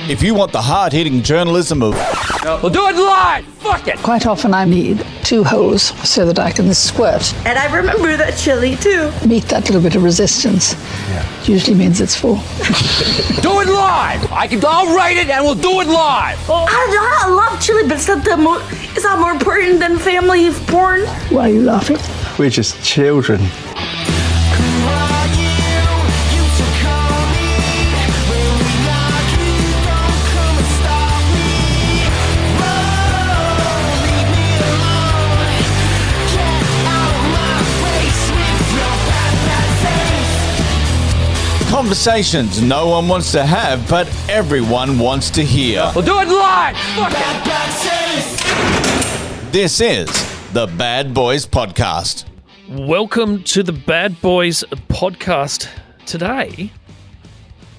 If you want the hard-hitting journalism of... We'll do it live! Fuck it! Quite often I need 2 holes so that I can squirt. And I remember that chili too. Meet that little bit of resistance. It usually means it's full. Do it live! I'll write it and we'll do it live! I love chili, but it's not more important than family porn. Why are you laughing? We're just children. Conversations no one wants to have, but everyone wants to hear. We'll do it live! Fuck it! This is the Bad Boys Podcast. Welcome to the Bad Boys Podcast. Today,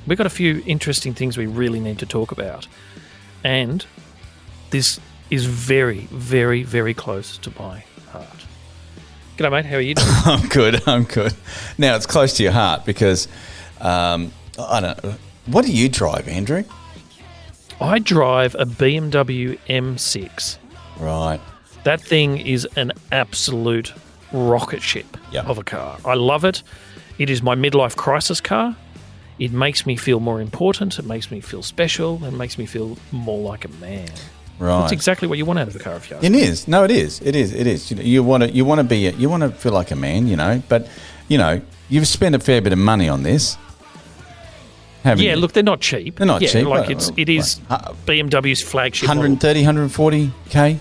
we've got a few interesting things we really need to talk about. And this is very, very, very close to my heart. G'day, mate. How are you doing? I'm good. Now, it's close to your heart because... I don't know. What do you drive, Andrew? I drive a BMW M6. Right. That thing is an absolute rocket ship of a car. I love it. It is my midlife crisis car. It makes me feel more important. It makes me feel special. It makes me feel more like a man. Right. That's exactly what you want out of a car, if you ask me. It is. No, it is. It is. You want to feel like a man, but you've spent a fair bit of money on this. Yeah, look, they're not cheap. They're not cheap. Like it is BMW's flagship 130, 140K?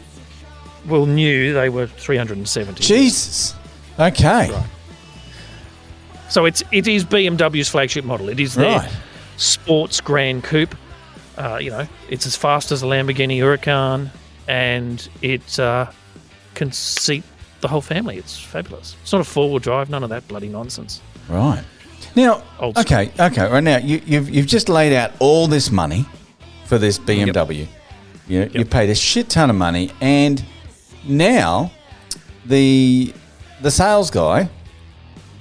Well, new, they were 370. Jesus. Okay. Right. So it is BMW's flagship model. It is their sports Grand Coupe. It's as fast as a Lamborghini Huracan, and it can seat the whole family. It's fabulous. It's not a four-wheel drive, none of that bloody nonsense. Right. Now, okay. Right now, you've just laid out all this money for this BMW. Yep. You paid a shit ton of money, and now the sales guy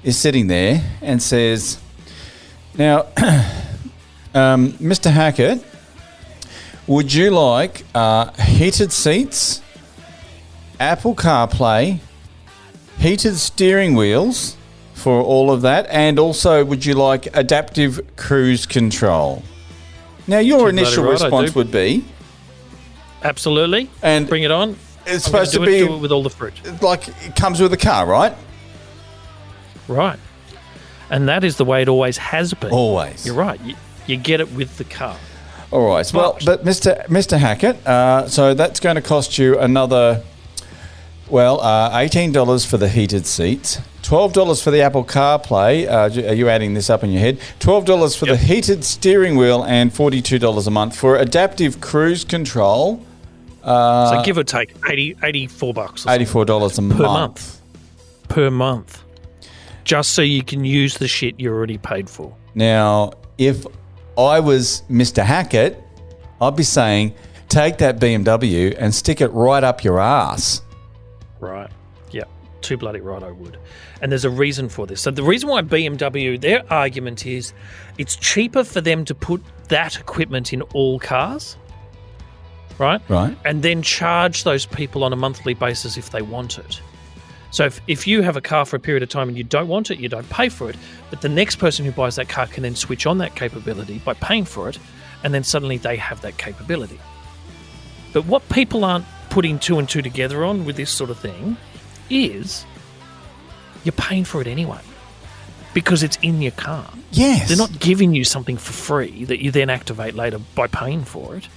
is sitting there and says, "Now, Mr. Hackett, would you like heated seats, Apple CarPlay, heated steering wheels?" For all of that, and also would you like adaptive cruise control? Now, your initial response would be... Absolutely. And bring it on. It's supposed to be... do it with all the fruit. Like, it comes with the car, right? Right. And that is the way it always has been. Always. You're right. You get it with the car. All right. But Mr. Hackett, so that's going to cost you another... Well, $18 for the heated seats, $12 for the Apple CarPlay. Are you adding this up in your head? $12 for the heated steering wheel and $42 a month for adaptive cruise control. So give or take $84 $84 a month. Per month. Just so you can use the shit you already paid for. Now, if I was Mr. Hackett, I'd be saying, take that BMW and stick it right up your ass. Right. Yeah. Too bloody right I would. And there's a reason for this. So the reason why BMW, their argument is it's cheaper for them to put that equipment in all cars, right? Right. And then charge those people on a monthly basis if they want it. So if you have a car for a period of time and you don't want it, you don't pay for it. But the next person who buys that car can then switch on that capability by paying for it, and then suddenly they have that capability. But what people aren't putting two and two together on with this sort of thing is you're paying for it anyway because it's in your car. Yes. They're not giving you something for free that you then activate later by paying for it.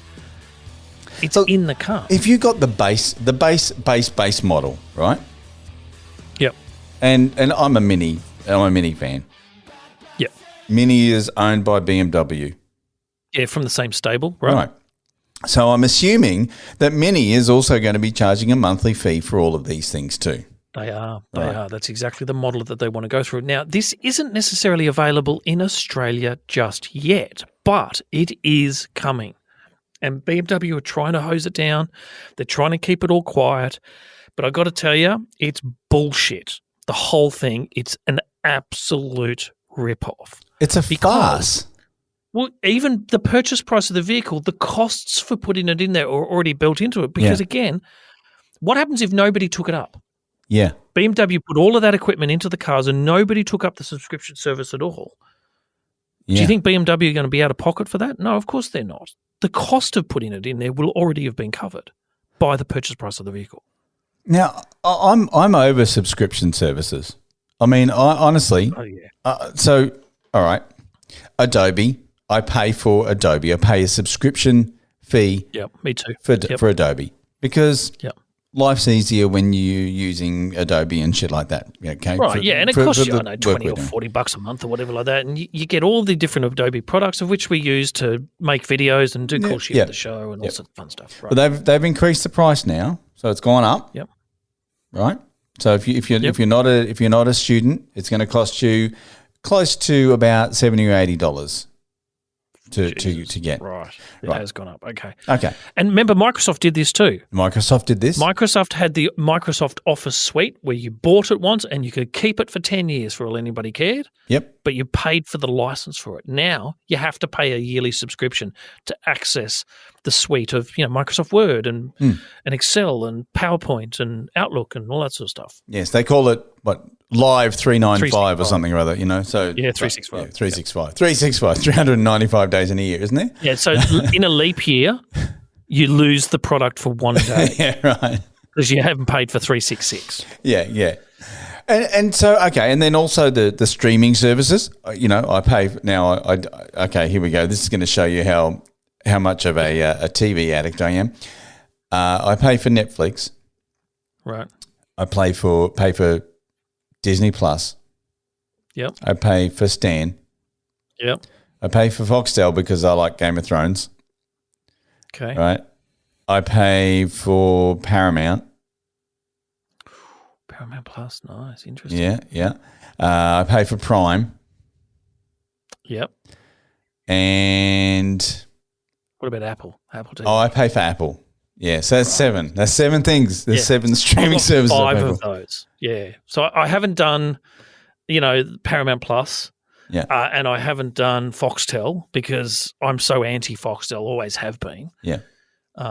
It's in the car. If you got the base model, right? Yep. And I'm a Mini fan. Yep. Mini is owned by BMW. Yeah, from the same stable, right? So I'm assuming that Mini is also going to be charging a monthly fee for all of these things too. They are. That's exactly the model that they want to go through. Now, this isn't necessarily available in Australia just yet, but it is coming. And BMW are trying to hose it down. They're trying to keep it all quiet. But I got to tell you, it's bullshit. The whole thing, it's an absolute rip-off. It's a farce. Well, even the purchase price of the vehicle, the costs for putting it in there are already built into it. Because again, what happens if nobody took it up? Yeah. BMW put all of that equipment into the cars and nobody took up the subscription service at all. Yeah. Do you think BMW are going to be out of pocket for that? No, of course they're not. The cost of putting it in there will already have been covered by the purchase price of the vehicle. Now, I'm over subscription services. I mean, honestly. Oh, yeah. All right, Adobe. I pay for Adobe. I pay a subscription fee. Yep, me too. For Adobe because Yep. life's easier when you're using Adobe and shit like that. Okay, Right, and it costs you, I don't know, $20 or $40 a month or whatever like that. And you get all the different Adobe products of which we use to make videos and do cool shit for the show and all sorts of fun stuff. Right. But they've increased the price now, so it's gone up. Yep. Right. So if you're not a student, it's going to cost you close to about $70 or $80 to get. Right. It has gone up. Okay. Okay. And remember, Microsoft did this too. Microsoft did this. Microsoft had the Microsoft Office suite where you bought it once and you could keep it for 10 years for all anybody cared. Yep. But you paid for the license for it. Now you have to pay a yearly subscription to access the suite of Microsoft Word and Excel and PowerPoint and Outlook and all that sort of stuff. Yes, they call it Live 395 or something or other. So 365. 365. 365. 395 days in a year, isn't there? Yeah. So in a leap year, you lose the product for one day. Yeah, right. Because you haven't paid for 366. Yeah. And so, okay, and then also the streaming services, I pay now. Okay, here we go. This is going to show you how much of a TV addict I am. I pay for Netflix. Right. I pay for Disney Plus. Yep. I pay for Stan. Yep. I pay for Foxtel because I like Game of Thrones. Okay. Right. I pay for Paramount. Paramount Plus, nice, interesting. Yeah. I pay for Prime. Yep. And what about Apple? Apple TV. I pay for Apple. Yeah, so that's seven. That's seven things. There's 7 streaming services. 5 of those. Yeah. So I haven't done, Paramount Plus. Yeah. And I haven't done Foxtel because I'm so anti-Foxtel, always have been. Yeah.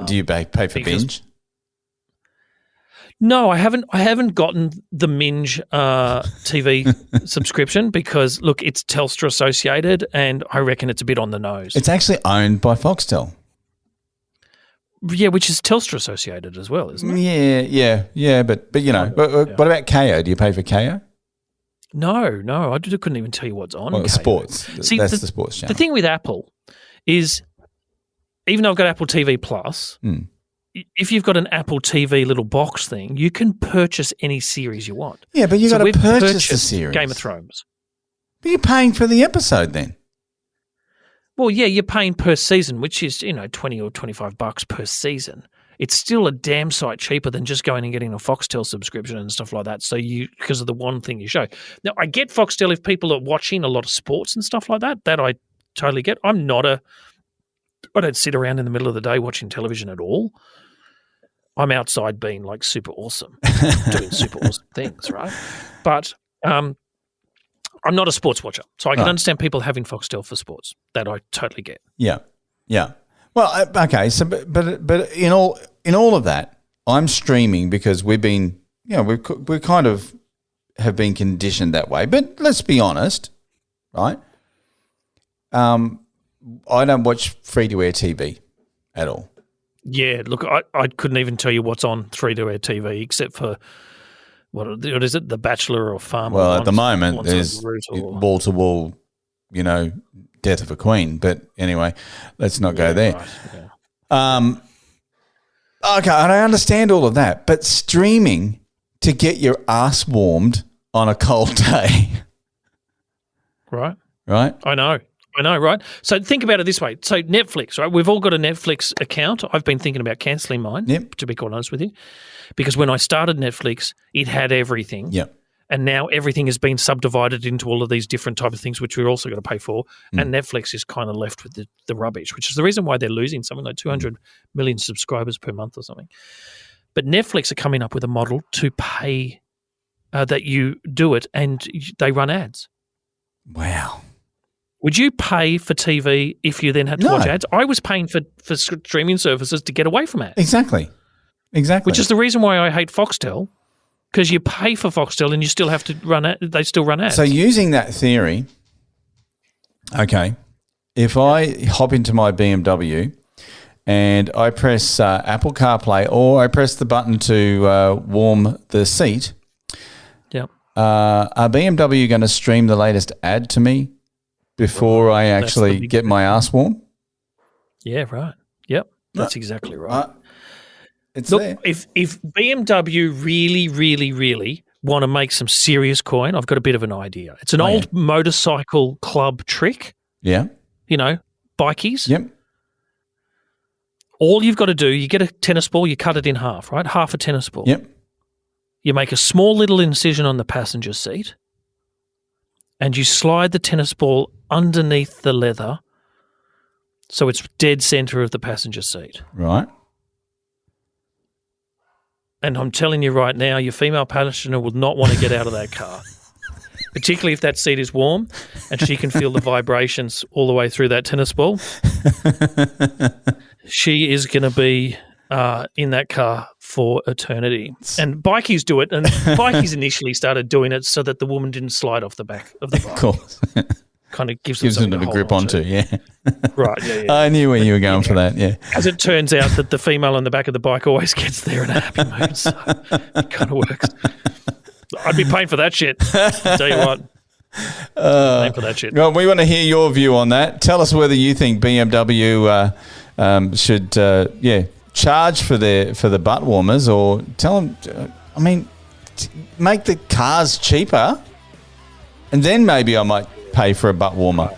Do you pay for Binge? No, I haven't gotten the Minge TV subscription because, look, it's Telstra associated and I reckon it's a bit on the nose. It's actually owned by Foxtel. Yeah, which is Telstra associated as well, isn't it? Yeah. But what about KO? Do you pay for KO? No, I couldn't even tell you what's on. Well, sports. See, that's the sports channel. The thing with Apple is, even though I've got Apple TV Plus, if you've got an Apple TV little box thing, you can purchase any series you want. Yeah, but you've got to purchase the series. Game of Thrones. But you're paying for the episode then. Well, yeah, you're paying per season, which is, $20 or $25 per season. It's still a damn sight cheaper than just going and getting a Foxtel subscription and stuff like that. So because of the one thing you show. Now, I get Foxtel if people are watching a lot of sports and stuff like that. That I totally get. I don't sit around in the middle of the day watching television at all. I'm outside being like super awesome, doing super awesome things, right? But I'm not a sports watcher, so I can understand people having Foxtel for sports. That I totally get. Yeah. Well, okay. So, but in all of that, I'm streaming because we've been, we kind of have been conditioned that way. But let's be honest, right? I don't watch free-to-air TV at all. Yeah, look, I couldn't even tell you what's on free-to-air TV except for what is it, The Bachelor or Farmer? Well, at the moment, there's wall-to-wall, Death of a Queen. But anyway, let's not go there. Right, yeah. Okay, and I understand all of that, but streaming to get your ass warmed on a cold day. Right. I know, right? So think about it this way. So Netflix, right? We've all got a Netflix account. I've been thinking about cancelling mine, to be quite honest with you, because when I started Netflix, it had everything. Yep. And now everything has been subdivided into all of these different type of things, which we're also going to pay for. And Netflix is kind of left with the rubbish, which is the reason why they're losing something like 200 million subscribers per month or something. But Netflix are coming up with a model to pay that you do it and they run ads. Wow. Would you pay for TV if you then had to No. watch ads? I was paying for streaming services to get away from ads. Exactly. Which is the reason why I hate Foxtel, because you pay for Foxtel and you still have to they still run ads. So using that theory, okay, if I hop into my BMW and I press Apple CarPlay or I press the button to warm the seat, Yep. are BMW going to stream the latest ad to me before I actually get my ass warm? Yeah, right. Yep. That's exactly right. It's Look, there. if BMW really, really, really want to make some serious coin, I've got a bit of an idea. It's an old motorcycle club trick, Yeah. bikies. Yep. All you've got to do, you get a tennis ball, you cut it in half, right? Half a tennis ball. Yep. You make a small little incision on the passenger seat and you slide the tennis ball underneath the leather so it's dead center of the passenger seat. Right. And I'm telling you right now, your female passenger will not want to get out of that car, particularly if that seat is warm and she can feel the vibrations all the way through that tennis ball. She is going to be in that car for eternity. And bikies do it, and bikies initially started doing it so that the woman didn't slide off the back of the bike. Of course. Kind of gives Gives them them something a to grip hold onto, yeah. Right, yeah. I knew where you were going for that, yeah. As it turns out that the female on the back of the bike always gets there in a happy mood, so it kind of works. I'd be paying for that shit. I'll tell you what. Paying for that shit. Well, we want to hear your view on that. Tell us whether you think BMW should, charge for the butt warmers, or tell them, make the cars cheaper, and then maybe I might pay for a butt warmer.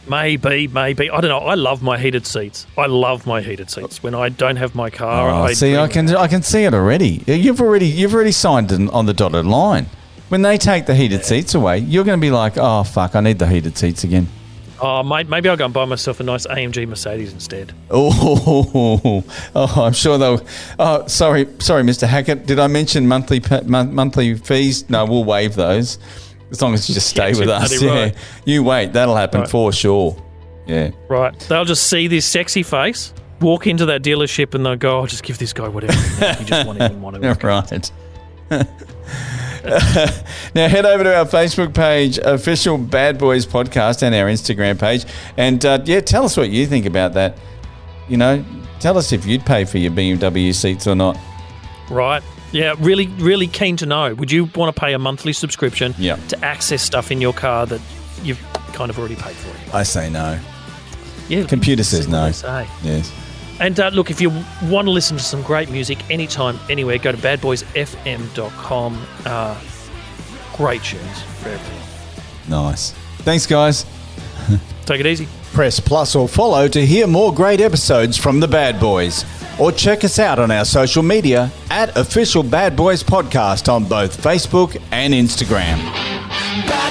Maybe. I don't know. I love my heated seats. When I don't have my car, I can see it already. You've already signed on the dotted line. When they take the heated seats away, you're going to be like, oh fuck, I need the heated seats again. Oh, mate, maybe I'll go and buy myself a nice AMG Mercedes instead. Oh, I'm sure they'll. Oh, sorry, Mr. Hackett. Did I mention monthly fees? No, we'll waive those as long as you just stay with us. Yeah, right. You wait. That'll happen for sure. Yeah. Right. They'll just see this sexy face, walk into that dealership, and they'll go, "I'll just give this guy whatever he just want him. Right. Now head over to our Facebook page, Official Bad Boys Podcast, and our Instagram page, and tell us what you think about that. Tell us if you'd pay for your BMW seats or not. Right. Yeah, really, really keen to know. Would you want to pay a monthly subscription to access stuff in your car that you've kind of already paid for? I say no. Yeah. Computer says no. Yes. And look, if you want to listen to some great music anytime, anywhere, go to badboysfm.com. Great tunes for everyone. Nice. Thanks, guys. Take it easy. Press plus or follow to hear more great episodes from the Bad Boys. Or check us out on our social media at Official Bad Boys Podcast on both Facebook and Instagram. Bad